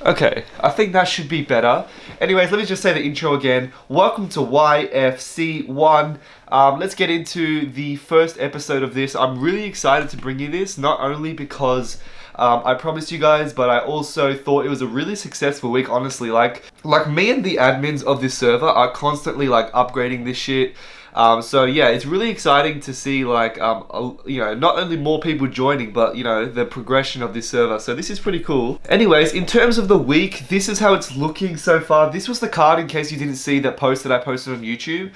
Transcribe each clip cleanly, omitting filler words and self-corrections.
Okay, I think that should be better. Anyways, let me just say the intro again. Welcome to YFC 1. Let's get into the first episode of this. I'm really excited to bring you this, not only because I promised you guys, but I also thought it was a really successful week, honestly. Like me and the admins of this server are constantly upgrading this shit. So yeah, it's really exciting to see not only more people joining, but the progression of this server. So this is pretty cool. Anyways, in terms of the week, this is how it's looking so far. This was the card in case you didn't see that post that I posted on YouTube.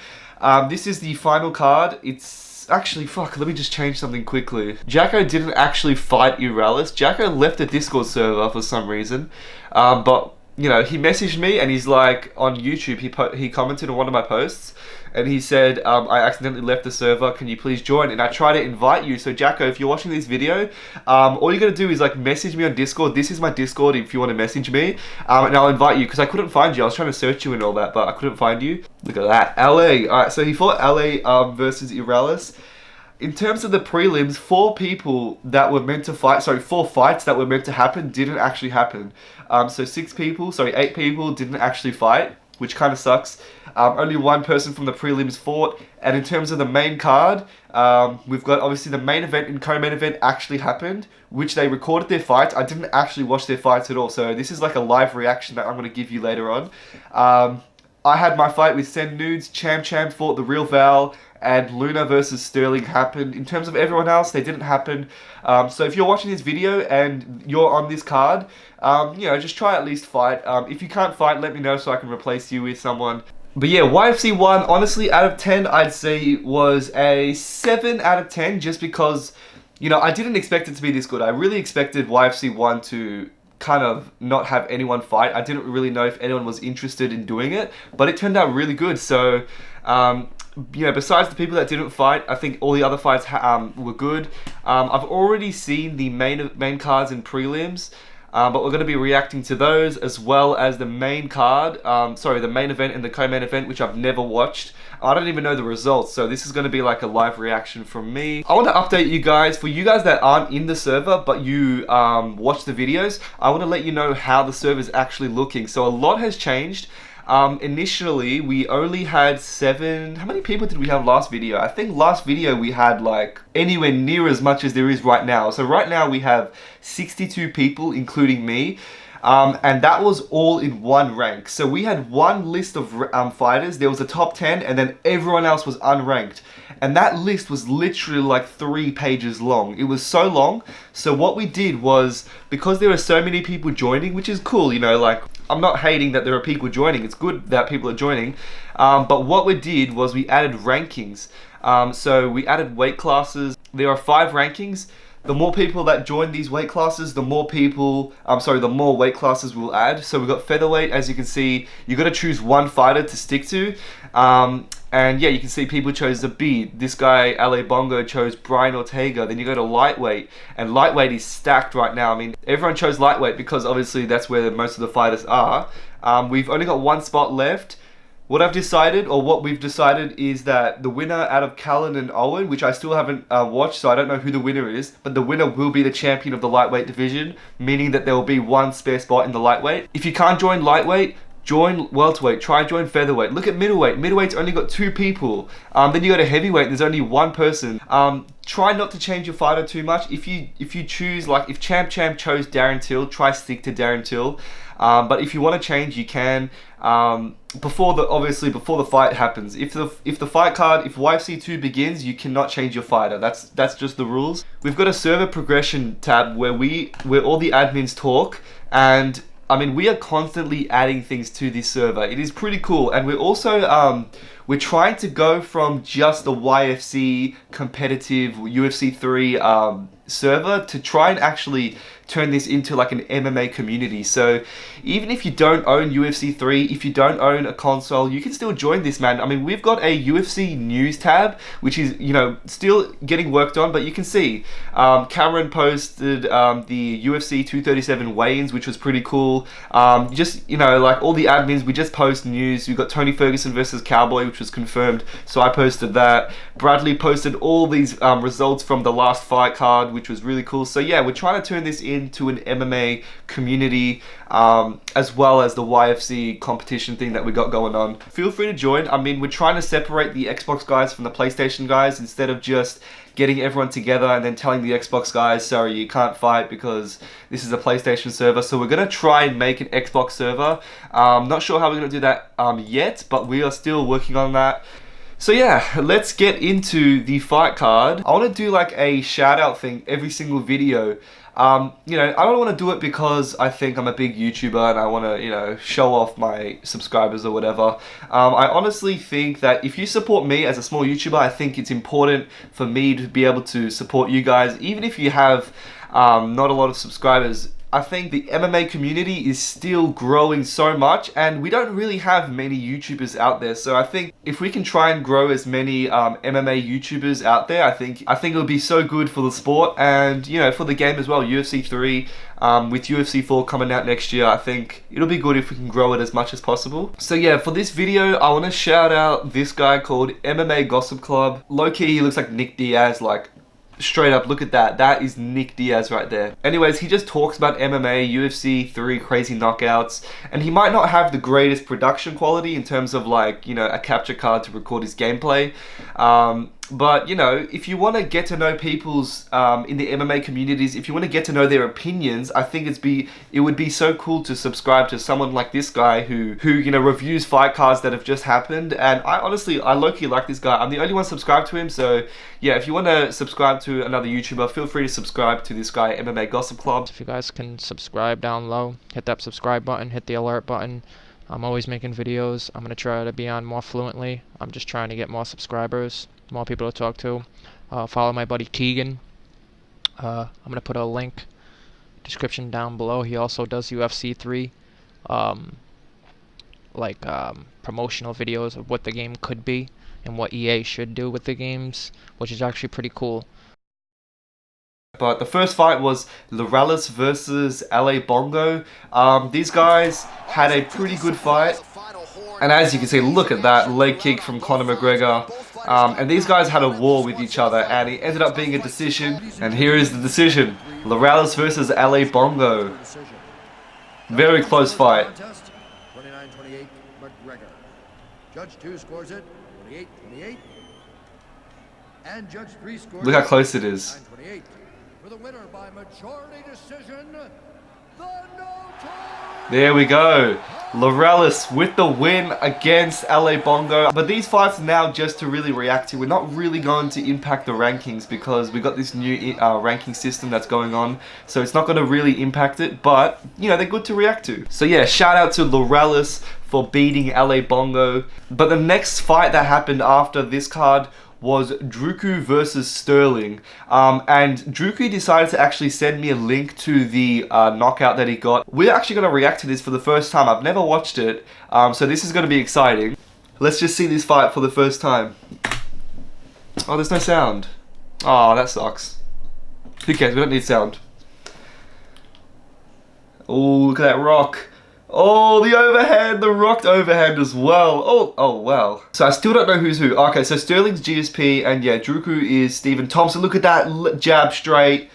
This is the final card. It's actually, let me just change something quickly. Jacko didn't actually fight Uralis. Jacko left the Discord server for some reason. But he messaged me and he's like, on YouTube, he commented on one of my posts and he said, I accidentally left the server, can you please join? And I try to invite you. So Jacko, if you're watching this video, all you gotta do is message me on Discord. This is my Discord if you want to message me, and I'll invite you, because I couldn't find you. I was trying to search you and all that, but I couldn't find you. Look at that, LA. Alright, so he fought LA versus Uralis. In terms of the prelims, 4 fights that were meant to happen didn't actually happen. So 8 people didn't actually fight, which kind of sucks. Only 1 person from the prelims fought. And in terms of the main card, we've got obviously the main event and co-main event actually happened, which they recorded their fights. I didn't actually watch their fights at all, so this is like a live reaction that I'm going to give you later on. I had my fight with Send Nudes. Cham fought the Real Val, and Luna versus Sterling happened. In terms of everyone else, they didn't happen. So if you're watching this video and you're on this card, just try at least fight. If you can't fight, let me know so I can replace you with someone. But yeah, YFC 1, honestly, out of 10, I'd say was a 7 out of 10, just because, I didn't expect it to be this good. I really expected YFC 1 to kind of not have anyone fight. I didn't really know if anyone was interested in doing it, but it turned out really good. So, besides the people that didn't fight, I think all the other fights were good. I've already seen the main cards and prelims, but we're going to be reacting to those, as well as the main card, the main event and the co-main event, which I've never watched. I don't even know the results, so this is going to be like a live reaction from me. I want to update you guys. For you guys that aren't in the server, but you watch the videos, I want to let you know how the server is actually looking. So a lot has changed. Initially, we only had 7... How many people did we have last video? I think last video we had anywhere near as much as there is right now. So right now we have 62 people, including me. And that was all in one rank. So we had one list of fighters. There was a top 10, and then everyone else was unranked. And that list was literally 3 pages long. It was so long. So what we did was, because there were so many people joining, which is cool, I'm not hating that there are people joining. It's good that people are joining. But what we did was we added rankings. So we added weight classes. There are 5 rankings. The more people that join these weight classes, the more weight classes we'll add. So we've got featherweight. As you can see, you got to choose one fighter to stick to. And yeah, you can see people chose Zabid. This guy, LA Bongo, chose Brian Ortega. Then you go to lightweight, and lightweight is stacked right now. I mean, everyone chose lightweight because obviously that's where most of the fighters are. We've only got 1 spot left. What we've decided is that the winner out of Callan and Owen, which I still haven't watched, so I don't know who the winner is, but the winner will be the champion of the lightweight division, meaning that there will be 1 spare spot in the lightweight. If you can't join lightweight, join welterweight, try join featherweight. Look at middleweight. Middleweight's only got 2 people. Then you go to heavyweight, there's only 1 person. Try not to change your fighter too much. If you choose, if Champ chose Darren Till, try stick to Darren Till. But if you want to change, you can. Before the fight happens. If YFC 2 begins, you cannot change your fighter. That's just the rules. We've got a server progression tab where all the admins talk, and I mean, we are constantly adding things to this server. It is pretty cool, and we're also we're trying to go from just the YFC competitive UFC 3 server to try and actually turn this into an MMA community. So even if you don't own UFC 3, if you don't own a console, you can still join this, man. I mean, we've got a UFC news tab, which is, still getting worked on, but you can see Cameron posted the UFC 237 weigh-ins, which was pretty cool. All the admins, we just post news. We've got Tony Ferguson versus Cowboy, which which was confirmed, so I posted that. Bradley posted all these results from the last fight card, which was really cool. So yeah, we're trying to turn this into an MMA community, as well as the YFC competition thing that we got going on. Feel free to join. I mean, we're trying to separate the Xbox guys from the PlayStation guys, instead of just getting everyone together and then telling the Xbox guys, sorry, you can't fight because this is a PlayStation server. So we're going to try and make an Xbox server. Not sure how we're going to do that yet, but we are still working on that. So yeah, let's get into the fight card. I want to do like a shout out thing every single video. You know, I don't want to do it because I think I'm a big YouTuber and I want to, you know, show off my subscribers or whatever. I honestly think that if you support me as a small YouTuber, I think it's important for me to be able to support you guys, even if you have not a lot of subscribers. I think the MMA community is still growing so much, and we don't really have many YouTubers out there. So I think if we can try and grow as many MMA YouTubers out there, I think it would be so good for the sport and, you know, for the game as well. UFC 3 with UFC 4 coming out next year, I think it'll be good if we can grow it as much as possible. So yeah, for this video, I want to shout out this guy called MMA Gossip Club. Low key, he looks like Nick Diaz, like. Straight up, look at that. That is Nick Diaz right there. Anyways, he just talks about MMA, UFC 3, crazy knockouts, and he might not have the greatest production quality in terms of, like, you know, a capture card to record his gameplay. But, you know, if you want to get to know people's, in the MMA communities, if you want to get to know their opinions, I think it would be so cool to subscribe to someone like this guy who, you know, reviews fight cards that have just happened. And I low-key like this guy. I'm the only one subscribed to him, so yeah, if you want to subscribe to another YouTuber, feel free to subscribe to this guy, MMA Gossip Club. If you guys can subscribe down low, hit that subscribe button, hit the alert button. I'm always making videos. I'm going to try to be on more fluently. I'm just trying to get more subscribers, more people to talk to. Follow my buddy Kenan. I'm going to put a link description down below. He also does UFC 3 promotional videos of what the game could be and what EA should do with the games, which is actually pretty cool. But the first fight was Lorales versus LA Bongo. These guys had a pretty good fight. And as you can see, look at that leg kick from Conor McGregor. And these guys had a war with each other, and it ended up being a decision. And here is the decision. Lorales versus LA Bongo. Very close fight. 29-28 McGregor. Judge 2 scores it 28-28. And Judge 3 scores Look how close it is. 29-28. For the winner by majority decision, the Notorious. There we go. Lorales with the win against LA Bongo. But these fights are now just to really react to. We're not really going to impact the rankings because we got this new ranking system that's going on. So it's not going to really impact it. But, you know, they're good to react to. So yeah, shout out to Lorales for beating LA Bongo. But the next fight that happened after this card was Druku versus Sterling. And Druku decided to actually send me a link to the knockout that he got. We're actually going to react to this for the first time. I've never watched it, so this is going to be exciting. Let's just see this fight for the first time. Oh, there's no sound. Oh, that sucks. Who cares? We don't need sound. Oh, look at that rock. Oh, the overhand, the rocked overhand as well. Oh, wow. So I still don't know who's who. Okay, so Sterling's GSP, and yeah, Druku is Stephen Thompson. Look at that jab straight.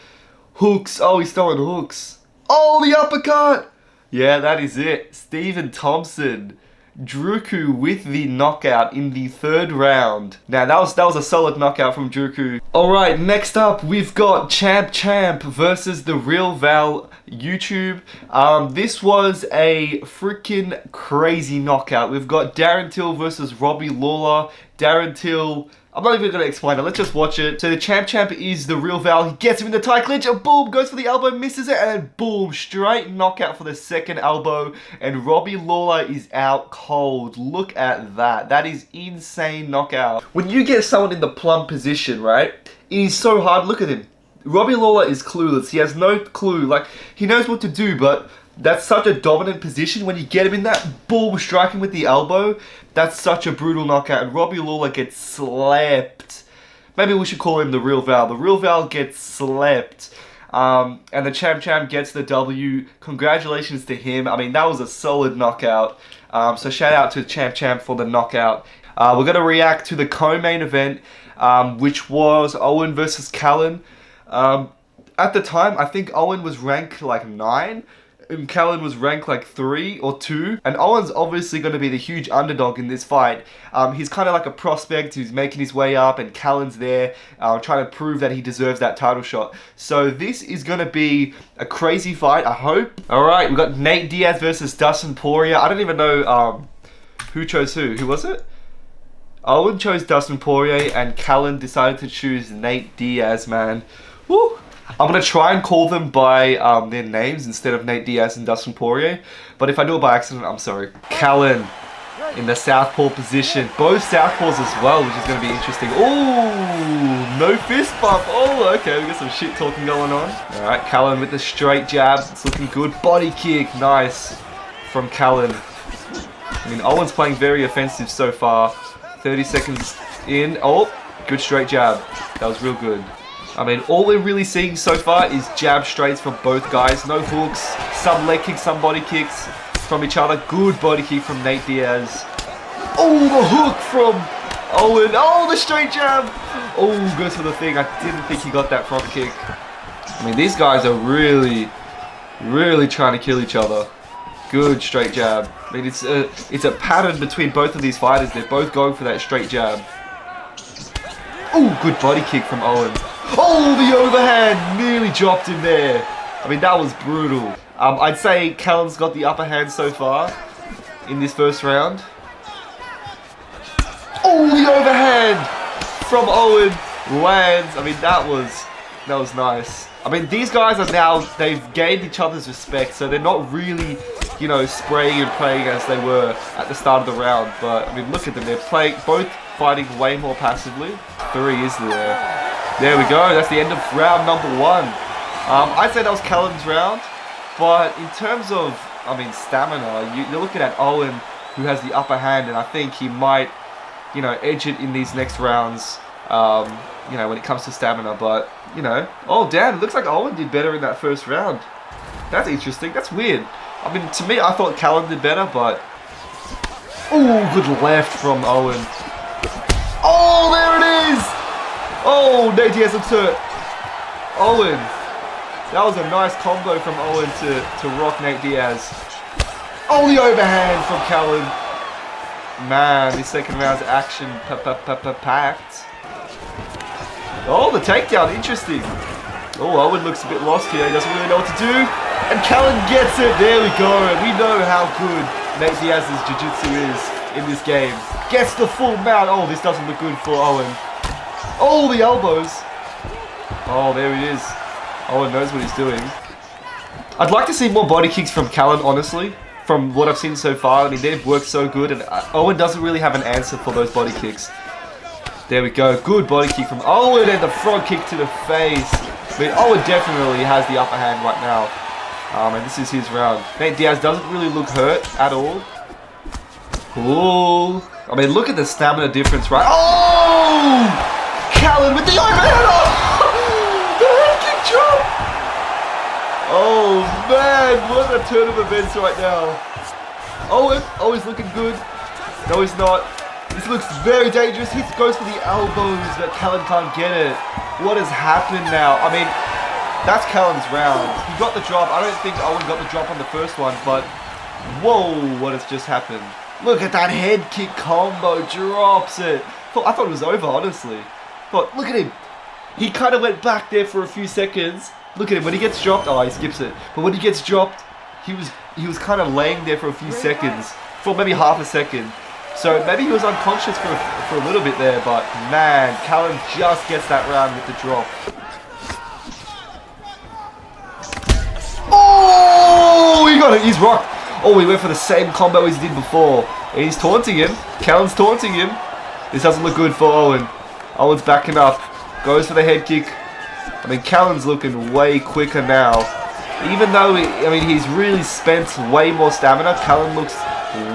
Hooks. Oh, he's throwing hooks. Oh, the uppercut. Yeah, that is it. Stephen Thompson. Druku with the knockout in the 3rd round. Now, that was a solid knockout from Druku. Alright, next up, we've got Champ versus the Real Val YouTube. This was a freaking crazy knockout. We've got Darren Till versus Robbie Lawler. Darren Till, I'm not even going to explain it. Let's just watch it. So the Champ is the Real Val. He gets him in the tie clinch and boom, goes for the elbow, misses it, and then boom, straight knockout for the 2nd elbow. And Robbie Lawler is out cold. Look at that. That is insane knockout. When you get someone in the plumb position, right, it is so hard. Look at him. Robbie Lawler is clueless. He has no clue. Like, he knows what to do, but that's such a dominant position. When you get him in that, boom, striking with the elbow, that's such a brutal knockout. And Robbie Lawler gets slept. Maybe we should call him the Real Val. The Real Val gets slept. And the Champ gets the W. Congratulations to him. I mean, that was a solid knockout. So shout out to Champ for the knockout. We're going to react to the co-main event, which was Owen versus Callan. At the time, I think Owen was ranked like 9. And Callan was ranked like 3 or 2. And Owen's obviously going to be the huge underdog in this fight. He's kind of like a prospect who's making his way up, and Callan's there trying to prove that he deserves that title shot. So this is going to be a crazy fight, I hope. Alright, we've got Nate Diaz versus Dustin Poirier. I don't even know who chose who. Who was it? Owen chose Dustin Poirier, and Callan decided to choose Nate Diaz, man. Woo! I'm going to try and call them by their names instead of Nate Diaz and Dustin Poirier. But if I do it by accident, I'm sorry. Callan in the southpaw position. Both southpaws as well, which is going to be interesting. Oh, no fist bump. Oh, okay, we got some shit talking going on. Alright, Callan with the straight jab. It's looking good. Body kick. Nice from Callan. I mean, Owen's playing very offensive so far. 30 seconds in. Oh, good straight jab. That was real good. I mean, all we're really seeing so far is jab straights from both guys. No hooks, some leg kicks, some body kicks from each other. Good body kick from Nate Diaz. Oh, the hook from Owen. Oh, the straight jab. Oh, goes for the thing. I didn't think he got that front kick. I mean, these guys are really trying to kill each other. Good straight jab. I mean, it's a pattern between both of these fighters. They're both going for that straight jab. Oh, good body kick from Owen. Oh, the overhand nearly dropped him there. I mean, that was brutal. I'd say Callan's got the upper hand so far in this first round. Oh, the overhand from Owen lands. I mean, that was nice. I mean, these guys are now, they've gained each other's respect, so they're not really, you know, spraying and praying as they were at the start of the round. But, I mean, look at them. They're playing, both fighting way more passively. 3 is there. There we go. That's the end of round number 1. I'd say that was Callan's round. But in terms of, I mean, stamina, you're looking at Owen, who has the upper hand, and I think he might, you know, edge it in these next rounds, you know, when it comes to stamina. But, you know, oh, damn, it looks like Owen did better in that first round. That's interesting. That's weird. I mean, to me, I thought Callan did better, but... Oh, good left from Owen. Oh, there it is! Oh, Nate Diaz looks hurt. Owen. That was a nice combo from Owen to rock Nate Diaz. Oh, the overhand from Callan. Man, this second round's action packed. Oh, the takedown. Interesting. Oh, Owen looks a bit lost here. He doesn't really know what to do. And Callan gets it. There we go. We know how good Nate Diaz's jiu-jitsu is in this game. Gets the full mount. Oh, this doesn't look good for Owen. Oh, the elbows. Oh, there it is. Owen knows what he's doing. I'd like to see more body kicks from Callan, honestly. From what I've seen so far, I mean, they've worked so good, and Owen doesn't really have an answer for those body kicks. There we go. Good body kick from Owen, and the front kick to the face. I mean, Owen definitely has the upper hand right now. And this is his round. Nate Diaz doesn't really look hurt at all. Ooh. I mean, look at the stamina difference, right? Oh! Callan with the overhand. Oh! The head kick drop. Oh man, what a turn of events right now. Owen, always looking good. No, he's not. This looks very dangerous. He goes for the elbows, but Callan can't get it. What has happened now? I mean, that's Callan's round. He got the drop. I don't think Owen got the drop on the first one, but whoa, what has just happened? Look at that head kick combo, drops it. I thought it was over, honestly. But look at him. He kind of went back there for a few seconds. Look at him. When he gets dropped, oh, he skips it. But when he gets dropped, he was kind of laying there for a few seconds, for maybe half a second. So maybe he was unconscious for a little bit there. But man, Callan just gets that round with the drop. Oh, he got it. He's rocked. Oh, he went for the same combo as he did before. And he's taunting him. Callan's taunting him. This doesn't look good for Owen. Owen's backing up. Goes for the head kick. I mean, Callan's looking way quicker now. Even though, he's really spent way more stamina, Callan looks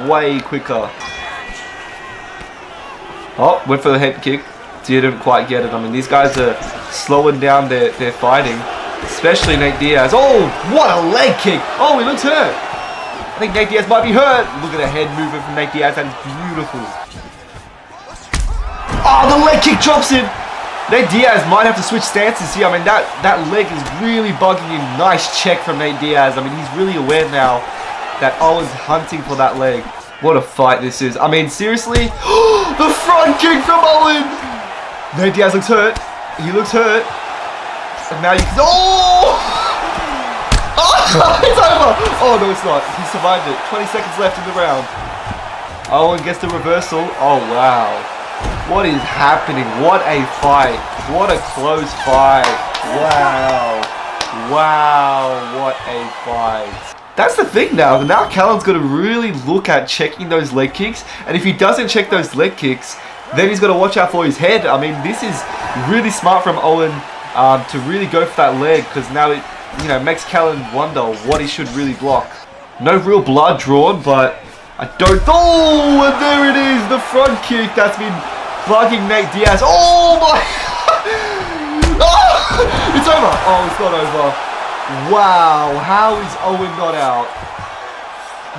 way quicker. Oh, went for the head kick. Didn't quite get it. I mean, these guys are slowing down their fighting. Especially Nate Diaz. Oh, what a leg kick. Oh, he looks hurt. I think Nate Diaz might be hurt. Look at the head movement from Nate Diaz. That is beautiful. Oh, the leg kick drops him. Nate Diaz might have to switch stances here. I mean, that leg is really bugging him. Nice check from Nate Diaz. I mean, he's really aware now that Owen's hunting for that leg. What a fight this is. I mean, seriously. The front kick from Owen. Nate Diaz looks hurt. He looks hurt. And now you can... Oh! Oh, it's over. Oh, no, it's not. He survived it. 20 seconds left in the round. Owen gets the reversal. Oh, wow. What is happening? What a fight. What a close fight. Wow. Wow, what a fight. That's the thing now. Now Callan's got to really look at checking those leg kicks. And if he doesn't check those leg kicks, then he's got to watch out for his head. I mean, this is really smart from Owen to really go for that leg, because now it, you know, makes Callan wonder what he should really block. No real blood drawn, but I don't... Oh, and there it is. The front kick that's been bugging Nate Diaz. Oh, my... Oh, it's over. Oh, it's not over. Wow, how is Owen not out?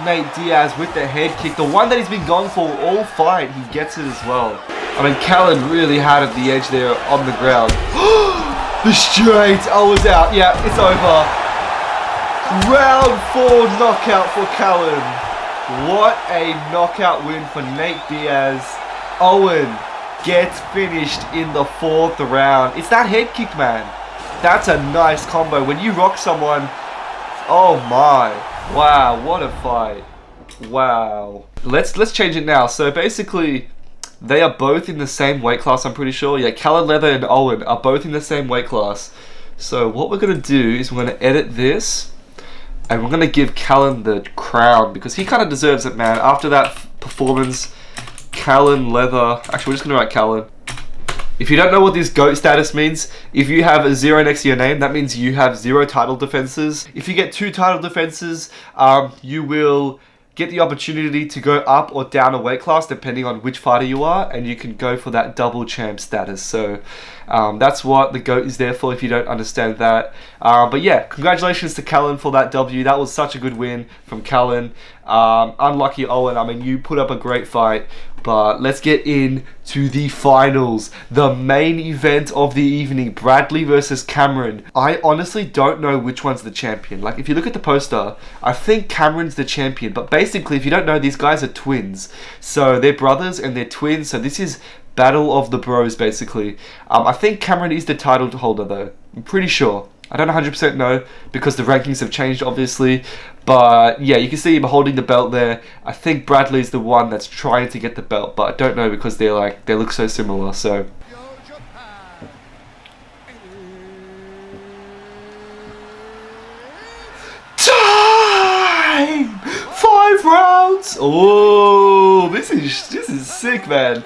Nate Diaz with the head kick. The one that he's been going for all fight, he gets it as well. I mean, Callan really had at the edge there on the ground. The straight. Owen's out. Yeah, it's over. Round 4 knockout for Callan. What a knockout win for Nate Diaz. Owen gets finished in the 4th round. It's that head kick, man. That's a nice combo. When you rock someone, oh my. Wow, what a fight. Wow. Let's change it now. So basically, they are both in the same weight class, I'm pretty sure. Yeah, Callan Leather and Owen are both in the same weight class. So what we're going to do is we're going to edit this. And we're going to give Callan the crown, because he kind of deserves it, man. After that performance, Callan Leather... Actually, we're just going to write Callan. If you don't know what this GOAT status means, if you have a 0 next to your name, that means you have 0 title defenses. If you get 2 title defenses, you will get the opportunity to go up or down a weight class depending on which fighter you are, and you can go for that double champ status. So that's what the GOAT is there for, if you don't understand that. But yeah, congratulations to Callan for that W. That was such a good win from Callan. Unlucky Owen, I mean, you put up a great fight. But let's get into the finals. The main event of the evening, Bradley versus Cameron. I honestly don't know which one's the champion. Like, if you look at the poster, I think Cameron's the champion. But basically, if you don't know, these guys are twins. So they're brothers and they're twins. So this is Battle of the Bros, basically. I think Cameron is the title holder, though. I'm pretty sure. I don't 100% know, because the rankings have changed, obviously. But yeah, you can see him holding the belt there. I think Bradley's the one that's trying to get the belt, but I don't know, because they look so similar. So time! 5 rounds! Oh, this is sick, man.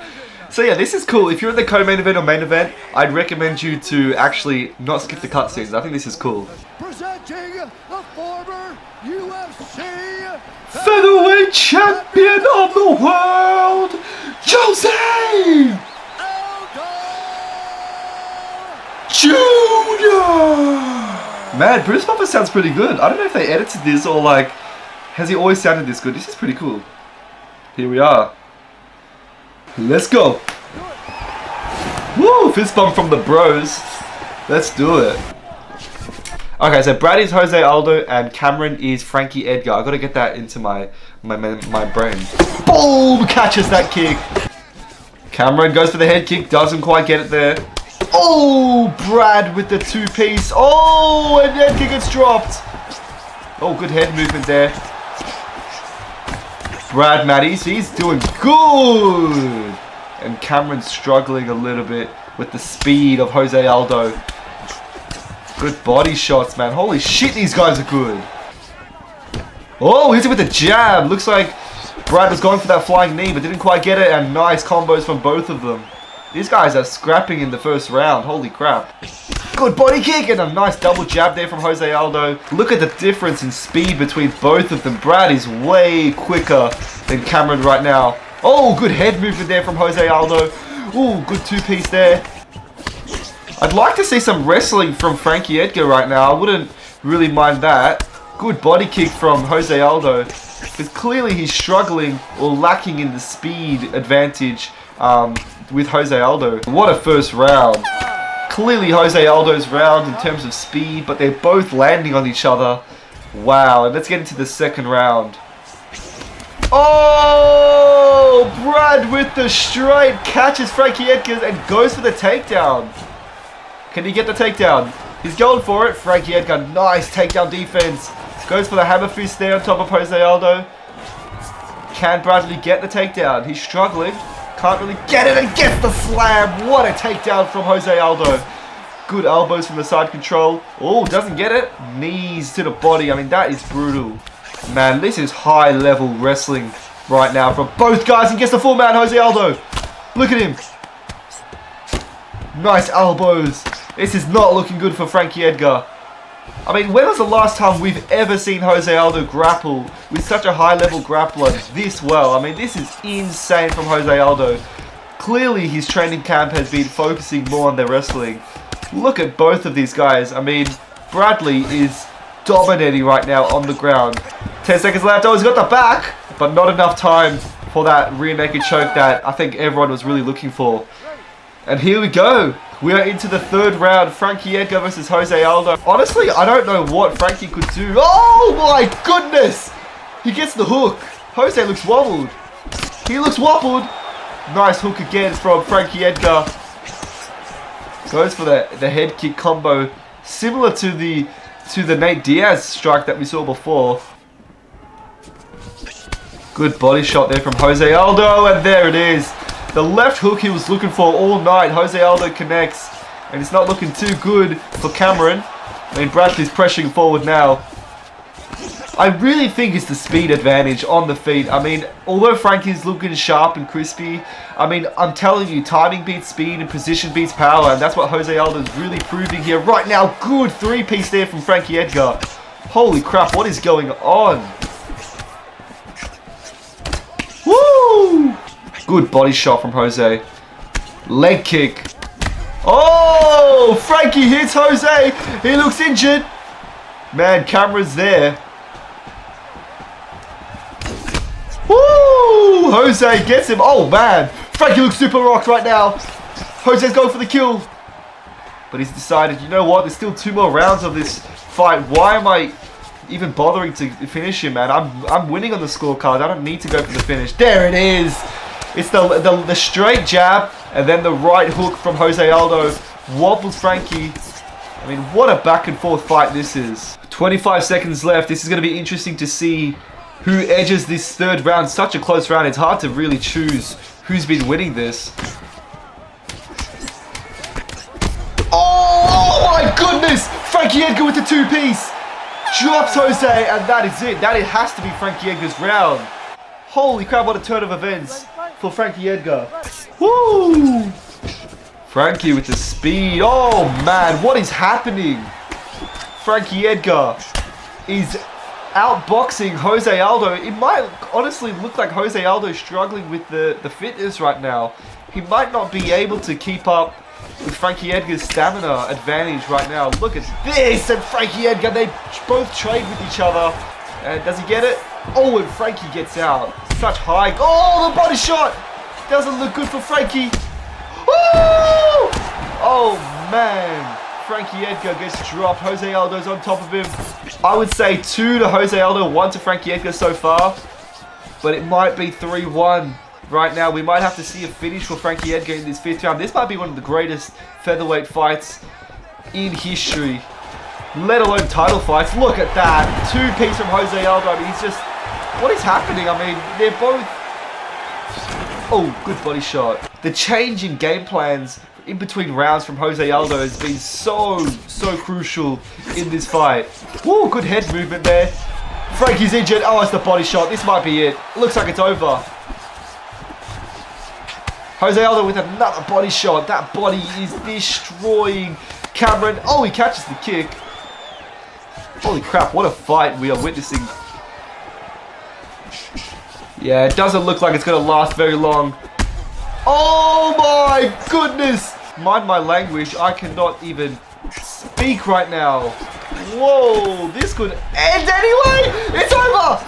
So yeah, this is cool. If you're in the co-main event or main event, I'd recommend you to actually not skip the cutscenes. I think this is cool. Presenting the former UFC Featherweight champion of the world, Jose Jr. Man, Bruce Buffer sounds pretty good. I don't know if they edited this or like, has he always sounded this good? This is pretty cool. Here we are. Let's go. Woo! Fist bump from the bros. Let's do it. Okay, so Brad is Jose Aldo and Cameron is Frankie Edgar. I gotta get that into my brain. Boom! Catches that kick. Cameron goes for the head kick. Doesn't quite get it there. Oh! Brad with the 2-piece. Oh! And head kick gets dropped. Oh, good head movement there. Brad Matties, he's doing good. And Cameron's struggling a little bit with the speed of Jose Aldo. Good body shots, man. Holy shit, these guys are good. Oh, hits it with a jab. Looks like Brad was going for that flying knee, but didn't quite get it. And nice combos from both of them. These guys are scrapping in the first round. Holy crap. Good body kick and a nice double jab there from Jose Aldo. Look at the difference in speed between both of them. Brad is way quicker than Cameron right now. Oh, good head movement there from Jose Aldo. Oh, good 2-piece there. I'd like to see some wrestling from Frankie Edgar right now. I wouldn't really mind that. Good body kick from Jose Aldo. Because clearly he's struggling or lacking in the speed advantage with Jose Aldo. What a first round. Clearly Jose Aldo's round in terms of speed, but they're both landing on each other. Wow, and let's get into the second round. Oh, Brad with the straight catches Frankie Edgar and goes for the takedown. Can he get the takedown? He's going for it. Frankie Edgar, nice takedown defense. Goes for the hammer fist there on top of Jose Aldo. Can Bradley get the takedown? He's struggling. Can't really get it and gets the slam. What a takedown from Jose Aldo. Good elbows from the side control. Oh, doesn't get it. Knees to the body. I mean, that is brutal. Man, this is high level wrestling right now from both guys. And gets the full mount, Jose Aldo. Look at him. Nice elbows. This is not looking good for Frankie Edgar. I mean, when was the last time we've ever seen Jose Aldo grapple with such a high-level grappler this well? I mean, this is insane from Jose Aldo. Clearly, his training camp has been focusing more on their wrestling. Look at both of these guys. I mean, Bradley is dominating right now on the ground. 10 seconds left. Oh, he's got the back, but not enough time for that rear naked choke that I think everyone was really looking for. And here we go. We are into the third round. Frankie Edgar versus Jose Aldo. Honestly, I don't know what Frankie could do. Oh my goodness! He gets the hook. Jose looks wobbled. He looks wobbled. Nice hook again from Frankie Edgar. Goes for the head kick combo. Similar to the Nate Diaz strike that we saw before. Good body shot there from Jose Aldo. And there it is. The left hook he was looking for all night. Jose Aldo connects. And it's not looking too good for Cameron. I mean, Bradley's pressuring forward now. I really think it's the speed advantage on the feet. I mean, although Frankie's looking sharp and crispy, I mean, I'm telling you, timing beats speed and position beats power. And that's what Jose Aldo is really proving here right now. Good three-piece there from Frankie Edgar. Holy crap, what is going on? Woo! Good body shot from Jose. Leg kick. Oh! Frankie hits Jose. He looks injured. Man, camera's there. Woo! Jose gets him. Oh, man. Frankie looks super rocked right now. Jose's going for the kill. But he's decided, you know what? There's still 2 more rounds of this fight. Why am I even bothering to finish him, man? I'm winning on the scorecard. I don't need to go for the finish. There it is. It's the straight jab and then the right hook from Jose Aldo. Wobbles Frankie. I mean, what a back and forth fight this is. 25 seconds left. This is going to be interesting to see who edges this third round. Such a close round. It's hard to really choose who's been winning this. Oh my goodness! Frankie Edgar with the 2-piece. Drops Jose, and that is it. That it has to be Frankie Edgar's round. Holy crap, what a turn of events for Frankie Edgar. Woo! Frankie with the speed. Oh man, what is happening? Frankie Edgar is outboxing Jose Aldo. It might honestly look like Jose Aldo is struggling with the fitness right now. He might not be able to keep up with Frankie Edgar's stamina advantage right now. Look at this, and Frankie Edgar, they both trade with each other. And does he get it? Oh, and Frankie gets out. Such high. Oh, the body shot. Doesn't look good for Frankie. Woo! Oh, man. Frankie Edgar gets dropped. Jose Aldo's on top of him. I would say 2 to Jose Aldo, 1 to Frankie Edgar so far. But it might be 3-1 right now. We might have to see a finish for Frankie Edgar in this 5th round. This might be one of the greatest featherweight fights in history, let alone title fights. Look at that. 2-piece from Jose Aldo. I mean, he's just... What is happening? I mean, they're both... Oh, good body shot. The change in game plans in between rounds from Jose Aldo has been so crucial in this fight. Woo, good head movement there. Frankie's injured. Oh, it's the body shot. This might be it. Looks like it's over. Jose Aldo with another body shot. That body is destroying Cameron. Oh, he catches the kick. Holy crap, what a fight we are witnessing. Yeah, it doesn't look like it's going to last very long. Oh my goodness! Mind my language, I cannot even speak right now. Whoa, this could end anyway! It's over!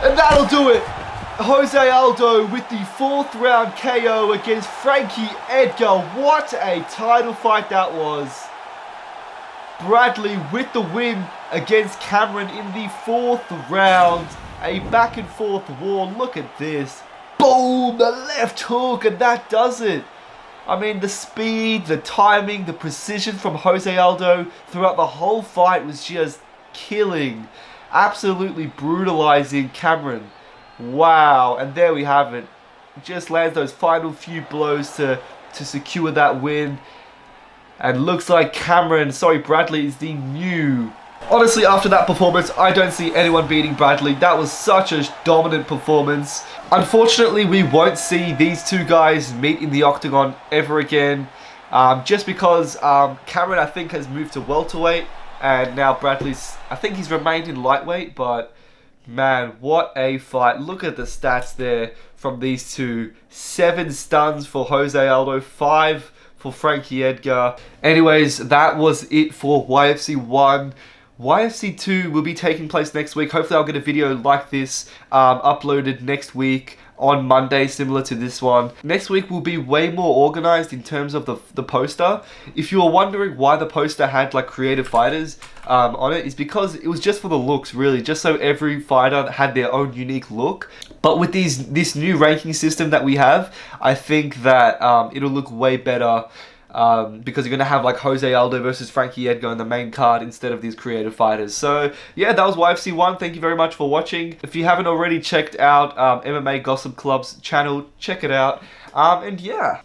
And that'll do it. Jose Aldo with the 4th round KO against Frankie Edgar. What a title fight that was. Bradley with the win against Cameron in the 4th round. A back and forth war. Look at this. Boom! The left hook, and that does it. I mean, the speed, the timing, the precision from Jose Aldo throughout the whole fight was just killing. Absolutely brutalizing Cameron. Wow. And there we have it. Just lands those final few blows to secure that win. And looks like Bradley is the new. Honestly, after that performance, I don't see anyone beating Bradley. That was such a dominant performance. Unfortunately, we won't see these two guys meet in the octagon ever again. Just because Cameron, I think, has moved to welterweight. And now Bradley's, I think he's remained in lightweight. But, man, what a fight. Look at the stats there from these two. 7 stuns for Jose Aldo, 5 for Frankie Edgar. Anyways, that was it for YFC 1. YFC 2 will be taking place next week. Hopefully I'll get a video like this uploaded next week on Monday, similar to this one. Next week will be way more organized in terms of the poster. If you were wondering why the poster had like creative fighters on it, is because it was just for the looks, really, just so every fighter had their own unique look. But with this new ranking system that we have, I think that it'll look way better. Because you're going to have like Jose Aldo versus Frankie Edgar on the main card instead of these creative fighters. So yeah, that was YFC 1. Thank you very much for watching. If you haven't already checked out MMA Gossip Club's channel, check it out. And yeah.